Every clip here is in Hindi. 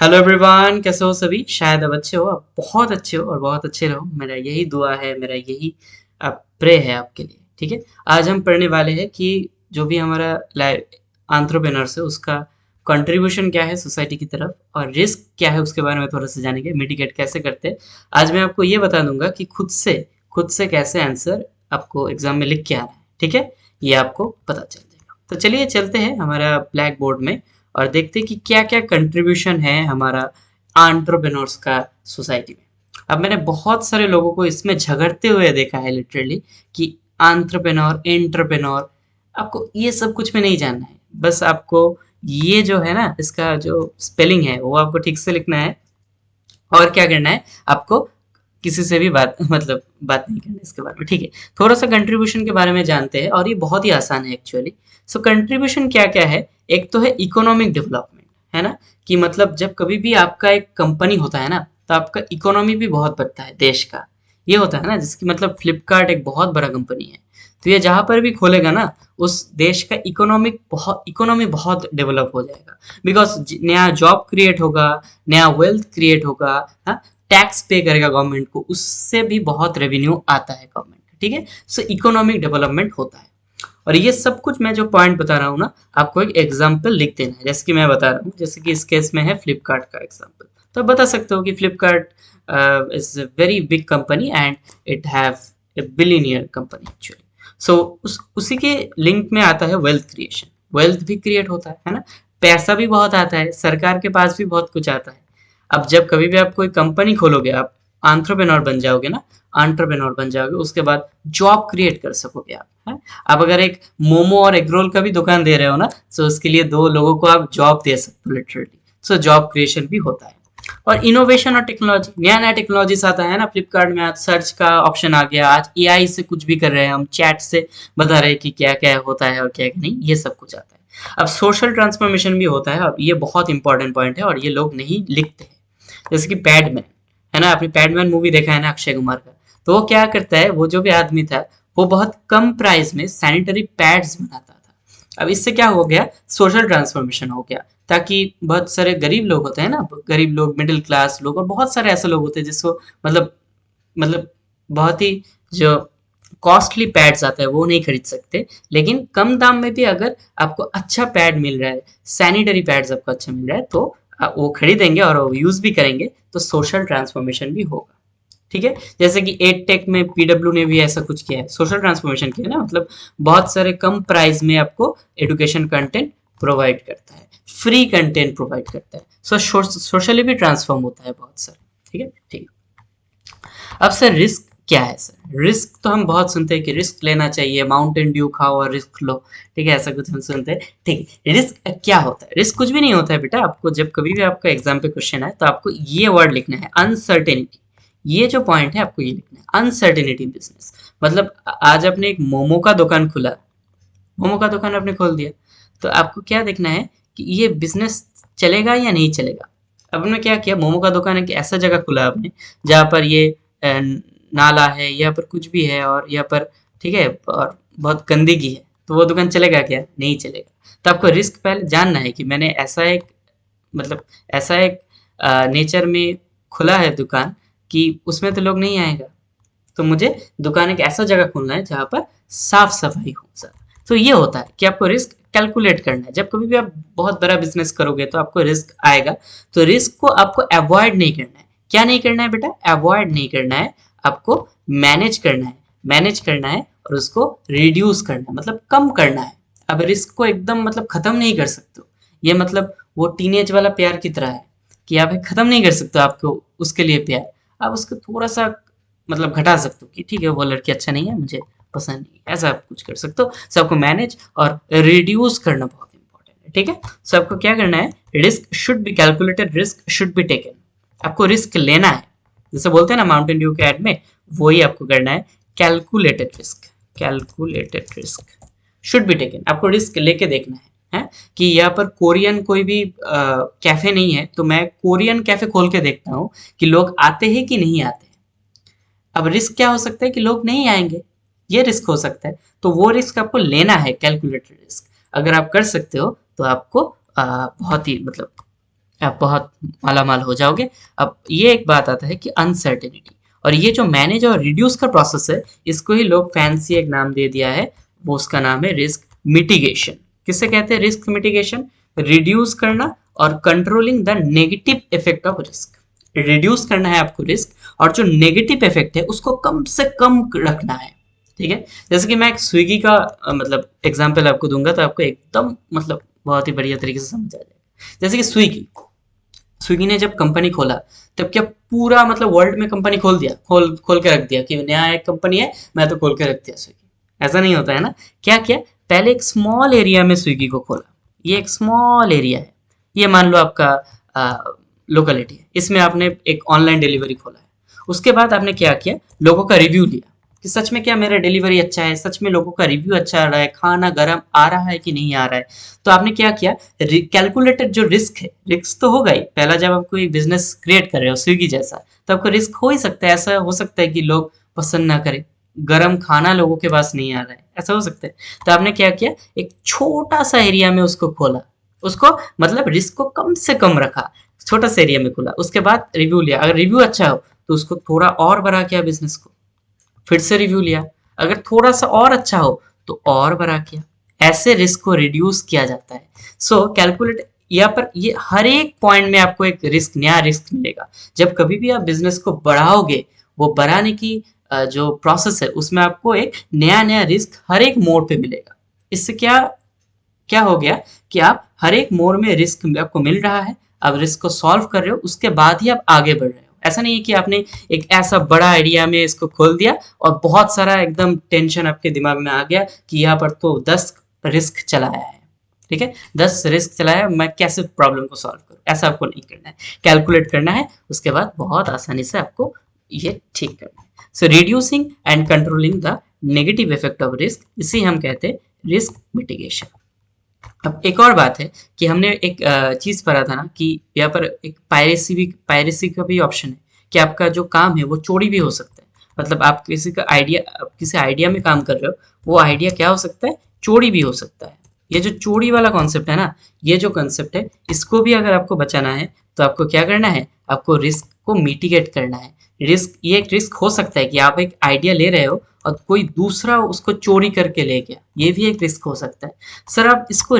हेलो एवरीवन, कैसे हो सभी। शायद अब अच्छे हो, अब बहुत अच्छे हो और बहुत अच्छे रहो। मेरा यही दुआ है, मेरा यही प्रे है आपके लिए। ठीक है, आज हम पढ़ने वाले हैं कि जो भी हमारा एंटरप्रेन्योर्स है उसका कंट्रीब्यूशन क्या है सोसाइटी की तरफ, और रिस्क क्या है उसके बारे में थोड़ा सा जानेंगे, मिटिगेट कैसे करते हैं। आज मैं आपको ये बता दूंगा कि खुद से कैसे आंसर आपको एग्जाम में लिख के आना है। ठीक है, ये आपको पता चल जाएगा। तो चलिए चलते हैं हमारा ब्लैक बोर्ड में और देखते हैं कि क्या क्या कंट्रीब्यूशन है हमारा एंटरप्रेन्योर्स का सोसाइटी में। अब मैंने बहुत सारे लोगों को इसमें झगड़ते हुए देखा है लिटरली कि एंटरप्रेन्योर एंटरप्रेन्योर, आपको ये सब कुछ में नहीं जानना है। बस आपको ये जो है ना, इसका जो स्पेलिंग है वो आपको ठीक से लिखना है। और क्या करना है आपको, किसी से भी बात बात नहीं करनी इसके बारे में। ठीक है, थोड़ा सा कंट्रीब्यूशन के बारे में जानते हैं और ये बहुत ही आसान है एक्चुअली। सो कंट्रीब्यूशन क्या क्या है। एक तो है इकोनॉमिक डेवलपमेंट, है ना, कि मतलब जब कभी भी आपका एक कंपनी होता है ना, तो आपका इकोनॉमी भी बहुत बढ़ता है देश का। ये होता है ना, जिसकी मतलब फ्लिपकार्ट एक बहुत बड़ा कंपनी है, तो ये जहां पर भी खोलेगा ना, उस देश का इकोनॉमी बहुत डेवलप हो जाएगा। बिकॉज नया जॉब क्रिएट होगा, नया वेल्थ क्रिएट होगा। हाँ, टैक्स पे करेगा गवर्नमेंट को, उससे भी बहुत रेवेन्यू आता है गवर्नमेंट। ठीक है, सो इकोनॉमिक डेवलपमेंट होता है। और ये सब कुछ मैं जो पॉइंट बता रहा हूँ ना, आपको एक एग्जाम्पल लिख देना है। जैसे कि मैं बता रहा हूँ, जैसे कि इस केस में है फ्लिपकार्ट का एग्जाम्पल, तो आप बता सकते हो कि Flipkart is a very big company and it have a billionaire company actually. So उसी के लिंक में आता है वेल्थ क्रिएशन। वेल्थ भी क्रिएट होता है ना, पैसा भी बहुत आता है, सरकार के पास भी बहुत कुछ आता है। अब जब कभी भी आप कोई कंपनी खोलोगे, आप एंटरप्रेन्योर बन जाओगे ना, एंटरप्रेन्योर बन जाओगे, उसके बाद जॉब क्रिएट कर सकोगे आप, है? आप अगर एक मोमो और एग रोल का भी दुकान दे रहे हो ना, तो उसके लिए दो लोगों को आप जॉब दे सकते हो लिटरली। सो जॉब क्रिएशन भी होता है। और इनोवेशन और टेक्नोलॉजी, नया नया टेक्नोलॉजीज आता है ना। फ्लिपकार्ट में आज सर्च का ऑप्शन आ गया, आज एआई से कुछ भी कर रहे हैं हम, चैट से बता रहे हैं कि क्या क्या होता है और क्या क्या नहीं, ये सब कुछ आता है। अब सोशल ट्रांसफॉर्मेशन भी होता है। अब ये बहुत इंपॉर्टेंट पॉइंट है और ये लोग नहीं लिखते हैं। जैसे कि पैडमैन, है ना, आपने पैडमैन मूवी देखा है ना अक्षय कुमार का। तो वो क्या करता है, वो जो भी आदमी था, वो बहुत कम प्राइस में सैनिटरी पैड्स बनाता था। अब इससे क्या हो गया, सोशल ट्रांसफॉर्मेशन हो गया, ताकि बहुत सारे गरीब लोग होते हैं ना, गरीब लोग, मिडिल क्लास लोग, और बहुत सारे ऐसे लोग होते हैं जिसको मतलब बहुत ही जो कॉस्टली पैड्स आता है वो नहीं खरीद सकते, लेकिन कम दाम में भी अगर आपको अच्छा पैड मिल रहा है, सैनिटरी पैड्स आपको अच्छा मिल रहा है, तो वो खरीदेंगे और वो यूज भी करेंगे, तो सोशल ट्रांसफॉर्मेशन भी होगा। ठीक है, जैसे कि एड टेक में पीडब्ल्यू ने भी ऐसा कुछ किया है, सोशल ट्रांसफॉर्मेशन किया है ना, मतलब बहुत सारे कम प्राइस में आपको एजुकेशन कंटेंट प्रोवाइड करता है, फ्री कंटेंट प्रोवाइड करता है। सो सोशली भी ट्रांसफॉर्म होता है बहुत सारे। ठीक है, ठीक। अब सर रिस्क क्या है। सर रिस्क तो हम बहुत सुनते हैं कि रिस्क लेना चाहिए, माउंटेन ड्यू खाओ और रिस्क लो। ठीक है, ऐसा कुछ हम सुनते हैं। ठीक है, रिस्क क्या होता है। रिस्क कुछ भी नहीं होता है बेटा। आपको जब कभी भी आपका एग्जाम पे क्वेश्चन आए, तो आपको ये वर्ड लिखना है, अनसर्टेनिटी। ये जो पॉइंट है आपको ये लिखना है, अनसर्टेनिटी बिजनेस। मतलब आज आपने एक मोमो का दुकान खुला, मोमो का दुकान आपने खोल दिया, तो आपको क्या देखना है कि ये बिजनेस चलेगा या नहीं चलेगा। अब हमने क्या किया, मोमो का दुकान है कि ऐसा जगह खुला आपने जहाँ पर ये नाला है, यहाँ पर कुछ भी है, और यहाँ पर ठीक है, और बहुत गंदगी है, तो वो दुकान चलेगा क्या, नहीं चलेगा। तो आपको रिस्क पहले जानना है कि मैंने मतलब ऐसा एक नेचर में खुला है दुकान कि उसमें तो लोग नहीं आएगा, तो मुझे दुकान एक ऐसा जगह खोलना है जहाँ पर साफ सफाई हो सर। तो ये होता है कि आपको रिस्क कैलकुलेट करना है। जब कभी भी आप बहुत बड़ा बिजनेस करोगे तो आपको रिस्क आएगा, तो रिस्क को आपको अवॉइड नहीं करना है। क्या नहीं करना है बेटा, अवॉइड नहीं करना है, आपको मैनेज करना है। मैनेज करना है और उसको रिड्यूस करना है, मतलब कम करना है। अब रिस्क को एकदम खत्म नहीं कर सकते हो। ये वो टीनेज वाला प्यार की तरह है कि आप खत्म नहीं कर सकते हो आपको उसके लिए प्यार। आप उसको थोड़ा सा घटा सकते हो कि ठीक है वो लड़की अच्छा नहीं है, मुझे पसंद नहीं, ऐसा आप कुछ कर सकते हो। सबको मैनेज और रिड्यूस करना बहुत इंपॉर्टेंट है। ठीक है, सबको क्या करना है, risk should be calculated, risk should be taken. आपको रिस्क लेना है, जैसे बोलते हैं ना माउंटेन ड्यू के ऐड में, वही आपको करना है, calculated risk. Calculated risk should be taken, आपको रिस्क लेके देखना है कि यहाँ पर कोरियन कोई भी कैफे नहीं है, तो मैं कोरियन कैफे खोल के देखता हूँ कि लोग आते हैं कि नहीं आते। अब रिस्क क्या हो सकता है कि लोग नहीं आएंगे, ये रिस्क हो सकता है, तो वो रिस्क आपको लेना है, कैलकुलेटेड रिस्क। अगर आप कर सकते हो तो आपको बहुत ही आप बहुत माला माल हो जाओगे। अब ये एक बात आता है कि अनसर्टेनिटी, और ये जो मैनेज और रिड्यूस का प्रोसेस है, इसको ही लोग फैंसी एक नाम दे दिया है, वो उसका नाम है रिस्क मिटिगेशन। किससे कहते हैं रिस्क मिटिगेशन? रिड्यूस करना और controlling the negative effect of risk. Reduce करना है आपको रिस्क, और जो नेगेटिव इफेक्ट है उसको कम से कम रखना है। ठीक है, जैसे कि मैं एक स्विगी का मतलब एग्जांपल आपको दूंगा तो आपको एकदम मतलब बहुत ही बढ़िया तरीके से समझ आ जाएगा। जैसे कि स्विगी, स्विगी ने जब कंपनी खोला तब क्या पूरा मतलब वर्ल्ड में कंपनी खोल दिया, खोल खोल के रख दिया कि नया एक कंपनी है मैं तो खोल के रख दिया स्विगी? ऐसा नहीं होता है ना। क्या किया, पहले एक स्मॉल एरिया में स्विगी को खोला। ये एक स्मॉल एरिया है, ये मान लो आपका लोकेलिटी है, इसमें आपने एक ऑनलाइन डिलीवरी खोला है। उसके बाद आपने क्या किया, लोगों का रिव्यू लिया कि सच में क्या मेरा डिलीवरी अच्छा है, सच में लोगों का रिव्यू अच्छा आ रहा है, खाना गर्म आ रहा है कि नहीं आ रहा है। तो आपने क्या किया, कैलकुलेटेड जो रिस्क है, रिस्क तो होगा ही, पहला जब आप कोई बिजनेस क्रिएट कर रहे हो स्विगी जैसा, तो आपको रिस्क हो ही सकता है, ऐसा हो सकता है कि लोग पसंद ना करें, गरम खाना लोगों के पास नहीं आ रहा है, ऐसा हो सकता है। तो आपने क्या किया, एक छोटा सा एरिया में उसको खोला, उसको मतलब रिस्क को कम से कम रखा, छोटा सा एरिया में खोला। उसके बाद रिव्यू लिया, अगर रिव्यू अच्छा हो तो उसको थोड़ा और बढ़ा किया बिजनेस को, फिर से रिव्यू लिया, अगर थोड़ा सा और अच्छा हो तो और बढ़ा किया। ऐसे रिस्क को रिड्यूस किया जाता है। सो कैलकुलेट, यहाँ पर ये हर एक पॉइंट में आपको एक रिस्क, नया रिस्क मिलेगा। जब कभी भी आप बिजनेस को बढ़ाओगे, वो बढ़ाने की जो प्रोसेस है उसमें आपको एक नया नया रिस्क हर एक मोड़ पे मिलेगा। इससे क्या क्या हो गया कि आप हर एक मोड़ में रिस्क आपको मिल रहा है, आप रिस्क को सॉल्व कर रहे हो, उसके बाद ही आप आगे बढ़ रहे हो। ऐसा नहीं है कि आपने एक ऐसा बड़ा आइडिया में इसको खोल दिया और बहुत सारा एकदम टेंशन आपके दिमाग में आ गया कि यहाँ पर तो 10 रिस्क चलाया है, ठीक है, 10 रिस्क चलाया, मैं कैसे प्रॉब्लम को सॉल्व करूँ? ऐसा आपको नहीं करना है, कैलकुलेट करना है, उसके बाद बहुत आसानी से आपको ये ठीक करना है। So reducing and controlling the negative effect of risk, इसी हम कहते हैं रिस्क मिटिगेशन। अब एक और बात है कि हमने एक चीज़ पढ़ा था ना कि यहाँ पर एक पायरेसी का भी ऑप्शन है कि आपका जो काम है वो चोरी भी हो सकता है। मतलब आप किसी आइडिया में काम कर रहे हो, वो आइडिया क्या हो सकता है, चोरी भी हो सकता है। ये जो चोरी वाला कॉन्सेप्ट है ना, ये जो कॉन्सेप्ट है, इसको भी अगर आपको बचाना है तो आपको क्या करना है, आपको रिस्क को मिटिगेट करना है। रिस्क, ये एक रिस्क हो सकता है कि आप एक आइडिया ले रहे हो और कोई दूसरा उसको चोरी करके ले गया, ये भी एक रिस्क हो सकता है। सर आप इसको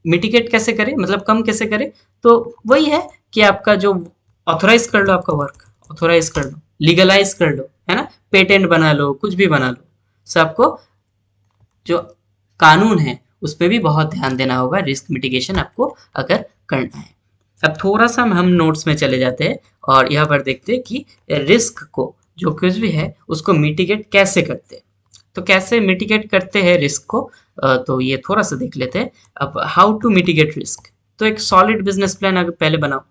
मिटिगेट कैसे करें, मतलब कम कैसे करें? तो वही है कि आपका जो ऑथोराइज कर लो, आपका वर्क ऑथोराइज कर लो, लीगलाइज कर लो, है ना, पेटेंट बना लो, कुछ भी बना लो। सो आपको जो कानून है उस पर भी बहुत ध्यान देना होगा, रिस्क मिटिगेशन आपको अगर करना है। अब थोड़ा सा हम नोट्स में चले जाते हैं और यहाँ पर देखते हैं कि रिस्क को जो कुछ भी है उसको मिटिगेट कैसे करते हैं। तो कैसे मिटिगेट करते हैं रिस्क को, तो ये थोड़ा सा देख लेते हैं। अब हाउ टू मिटिगेट रिस्क, तो एक सॉलिड बिजनेस प्लान अगर पहले बनाओ।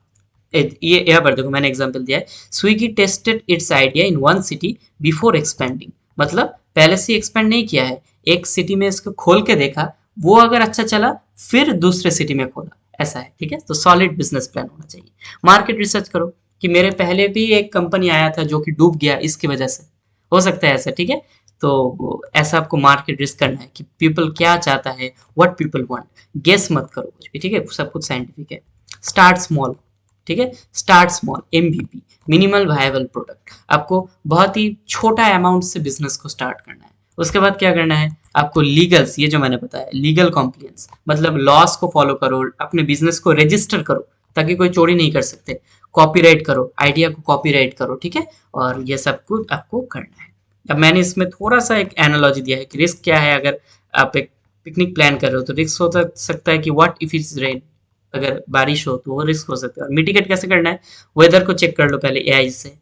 ये यहाँ पर देखो मैंने एग्जांपल दिया है, Swiggy tested it's idea in one city before expanding, मतलब पहले से एक्सपेंड नहीं किया है, एक सिटी में इसको खोल के देखा, वो अगर अच्छा चला फिर दूसरे सिटी में खोला, ऐसा है, ठीक है। तो सॉलिड बिजनेस प्लान होना चाहिए। मार्केट रिसर्च करो कि मेरे पहले भी एक कंपनी आया था जो कि डूब गया इसकी वजह से, हो सकता है ऐसा, ठीक है। तो ऐसा आपको मार्केट रिसर्च करना है कि पीपल क्या चाहता है, व्हाट पीपल वांट, गेस मत करो कुछ भी, ठीक है, सब कुछ साइंटिफिक है। स्टार्ट स्मॉल, ठीक है, start small, MVP, minimal viable product, आपको बहुत ही छोटा अमाउंट से बिजनेस को स्टार्ट करना है। उसके बाद क्या करना है, आपको लीगल्स, ये जो मैंने बताया लीगल कॉम्प्लियंस, मतलब लॉस को फॉलो करो, अपने बिजनेस को रजिस्टर करो ताकि कोई चोरी नहीं कर सकते, कॉपीराइट करो, आइडिया को कॉपीराइट करो, ठीक है, और ये सब कुछ आपको करना है। अब मैंने इसमें थोड़ा सा एक एनालॉजी दिया है कि रिस्क क्या है। अगर आप एक पिकनिक प्लान कर रहे हो तो रिस्क हो सकता है कि व्हाट इफ इट्स रेन, अगर बारिश हो तो वो रिस्क हो सकता है। और मिटिगेट कैसे करना है, वेदर को चेक कर लो पहले एआई से,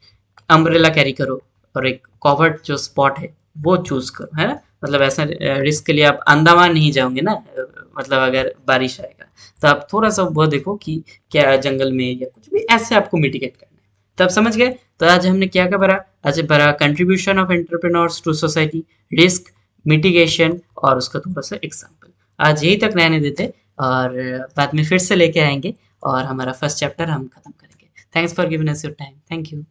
अम्ब्रेला कैरी करो, और एक कवर्ड जो स्पॉट है वो चूज करो, है ना। मतलब ऐसा रिस्क के लिए आप अंडमान नहीं जाओगे ना, मतलब अगर बारिश आएगा तो आप थोड़ा सा वो देखो कि क्या जंगल में या कुछ भी, ऐसे आपको मिटिगेट करना है। तो आप समझ गए। तो आज हमने क्या क्या पढ़ा, आज पढ़ा contribution of entrepreneurs to society, risk mitigation और उसका थोड़ा सा एग्जाम्पल। आज यही तक रहने देते और बाद में फिर से लेके आएंगे और हमारा फर्स्ट चैप्टर हम खत्म करेंगे। Thanks for giving us your time, thank you.